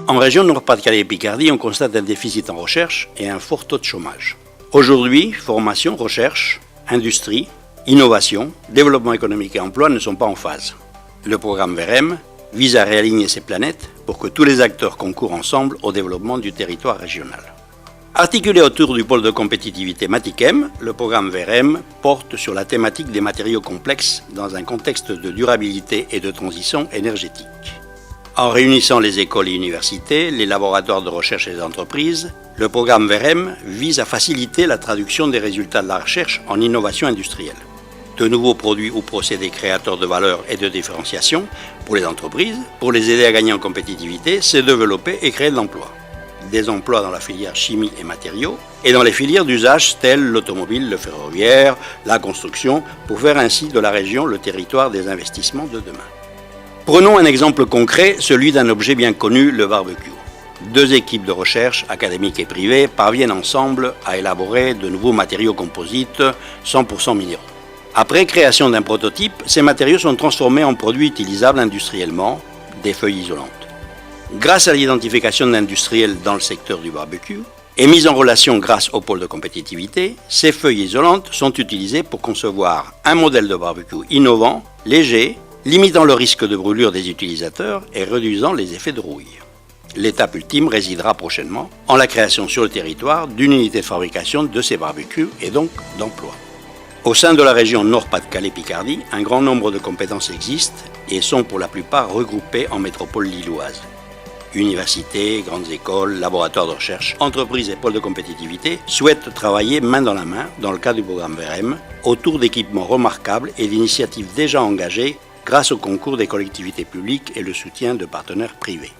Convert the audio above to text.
En région Nord-Pas-de-Calais et Picardie, on constate un déficit en recherche et un fort taux de chômage. Aujourd'hui, formation, recherche, industrie, innovation, développement économique et emploi ne sont pas en phase. Le programme VRM vise à réaligner ces planètes pour que tous les acteurs concourent ensemble au développement du territoire régional. Articulé autour du pôle de compétitivité Matiquem, le programme VRM porte sur la thématique des matériaux complexes dans un contexte de durabilité et de transition énergétique. En réunissant les écoles et universités, les laboratoires de recherche et les entreprises, le programme VRM vise à faciliter la traduction des résultats de la recherche en innovation industrielle. De nouveaux produits ou procédés créateurs de valeur et de différenciation pour les entreprises, pour les aider à gagner en compétitivité, c'est développer et créer de l'emploi. Des emplois dans la filière chimie et matériaux et dans les filières d'usage telles l'automobile, le ferroviaire, la construction, pour faire ainsi de la région le territoire des investissements de demain. Prenons un exemple concret, celui d'un objet bien connu, le barbecue. Deux équipes de recherche, académiques et privées, parviennent ensemble à élaborer de nouveaux matériaux composites 100% minéraux. Après création d'un prototype, ces matériaux sont transformés en produits utilisables industriellement, des feuilles isolantes. Grâce à l'identification d'industriels dans le secteur du barbecue et mise en relation grâce au pôle de compétitivité, ces feuilles isolantes sont utilisées pour concevoir un modèle de barbecue innovant, léger, limitant le risque de brûlure des utilisateurs et réduisant les effets de rouille. L'étape ultime résidera prochainement en la création sur le territoire d'une unité de fabrication de ces barbecues et donc d'emplois. Au sein de la région Nord-Pas-de-Calais-Picardie, un grand nombre de compétences existent et sont pour la plupart regroupées en métropole lilloise. Universités, grandes écoles, laboratoires de recherche, entreprises et pôles de compétitivité souhaitent travailler main dans la main dans le cadre du programme VRM autour d'équipements remarquables et d'initiatives déjà engagées grâce au concours des collectivités publiques et le soutien de partenaires privés.